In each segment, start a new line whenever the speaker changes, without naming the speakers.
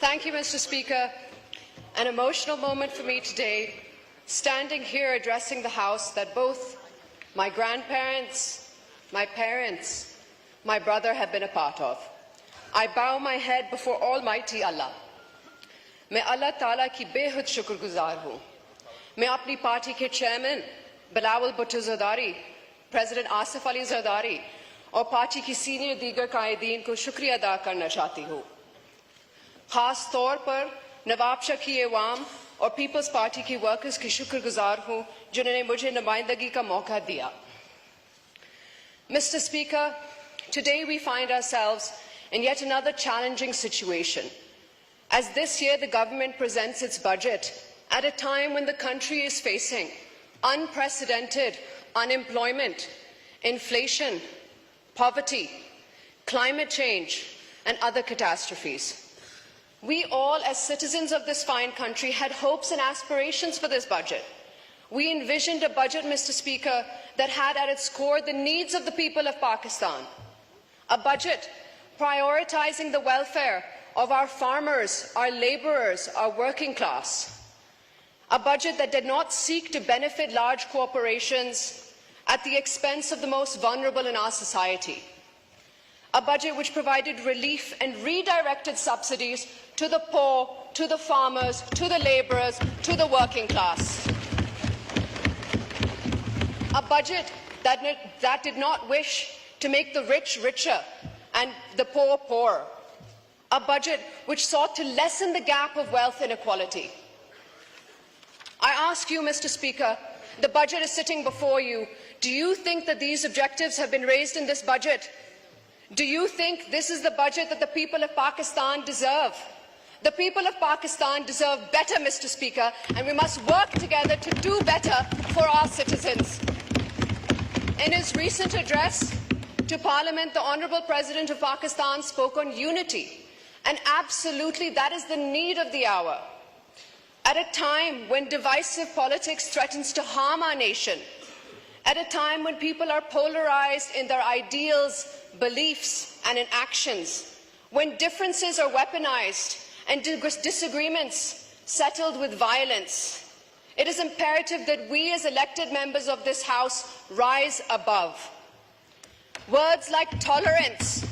Thank you, Mr. Speaker. An emotional moment for me today, standing here addressing the House that both my grandparents, my parents, my brother have been a part of. I bow my head before Almighty Allah. मैं अल्लाह ताला की बेहद शुक्रगुजार हूँ. मैं अपनी party के chairman Bilawal Bhutto Zardari, president Asif Ali Zardari और पार्टी की सीनियर दीगर कायदीन को शुक्रिया अदा करना चाहती हूँ. खास तौर पर नवाब शकी अवाम और पीपल्स पार्टी की वर्कर्स की शुक्रगुजार हूँ जिन्होंने मुझे नुमाइंदगी का मौका दिया. Mr. Speaker, today we find ourselves in yet another challenging situation, as this year the government presents its budget at a time when the country is facing unprecedented unemployment, inflation, poverty, climate change and other catastrophes. We all, as citizens of this fine country, had hopes and aspirations for this budget. We envisioned a budget, Mr. Speaker, that had at its core the needs of the people of Pakistan. A budget prioritizing the welfare of our farmers, our labourers, our working class. A budget that did not seek to benefit large corporations at the expense of the most vulnerable in our society. A budget which provided relief and redirected subsidies to the poor, to the farmers, to the labourers, to the working class. A budget that did not wish to make the rich richer and the poor poorer. A budget which sought to lessen the gap of wealth inequality. I ask you, Mr. Speaker, the budget is sitting before you. Do you think that these objectives have been raised in this budget? Do you think this is the budget that the people of Pakistan deserve? The people of Pakistan deserve better, Mr. Speaker, and we must work together to do better for our citizens. In his recent address to Parliament, the Honourable President of Pakistan spoke on unity, and absolutely that is the need of the hour. At a time when divisive politics threatens to harm our nation, at a time when people are polarised in their ideals, beliefs and in actions, when differences are weaponised and disagreements settled with violence, it is imperative that we as elected members of this House rise above. Words like tolerance,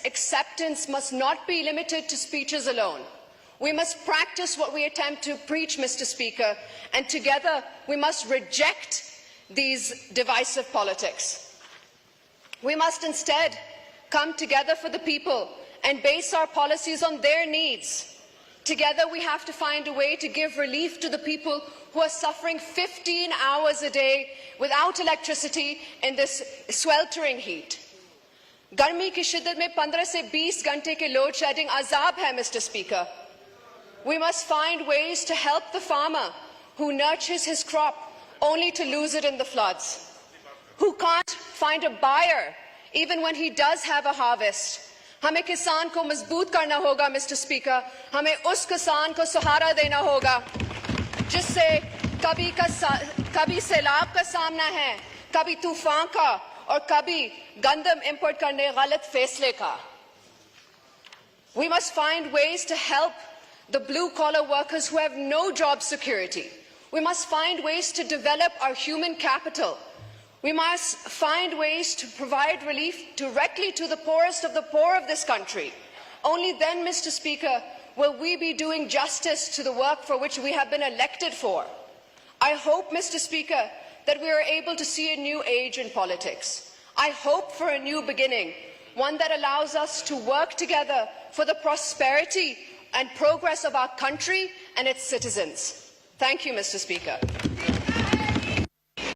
acceptance must not be limited to speeches alone. We must practice what we attempt to preach, Mr. Speaker, and together we must reject these divisive politics. We must instead come together for the people and base our policies on their needs. Together we have to find a way to give relief to the people who are suffering 15 hours a day without electricity in this sweltering heat. गर्मी की शिद्दत में 15 से 20 घंटे के load shedding अजाब है, Mr. Speaker. We must find ways to help the farmer who nurtures his crop only to lose it in the floods, who can't find a buyer even when he does have a harvest. हमें किसान को मजबूत करना होगा, Mr. Speaker. हमें उस किसान को सहारा देना होगा जिससे कभी सैलाब का सामना है, कभी तूफान का और कभी गंदम इंपोर्ट करने गलत फैसले का. We must find ways to help the blue-collar workers who have no job security. We must find ways to develop our human capital. We must find ways to provide relief directly to the poorest of the poor of this country. Only then, Mr. Speaker, will we be doing justice to the work for which we have been elected for. I hope, Mr. Speaker, that we are able to see a new age in politics. I hope for a new beginning, one that allows us to work together for the prosperity and progress of our country and its citizens. Thank you, Mr. Speaker.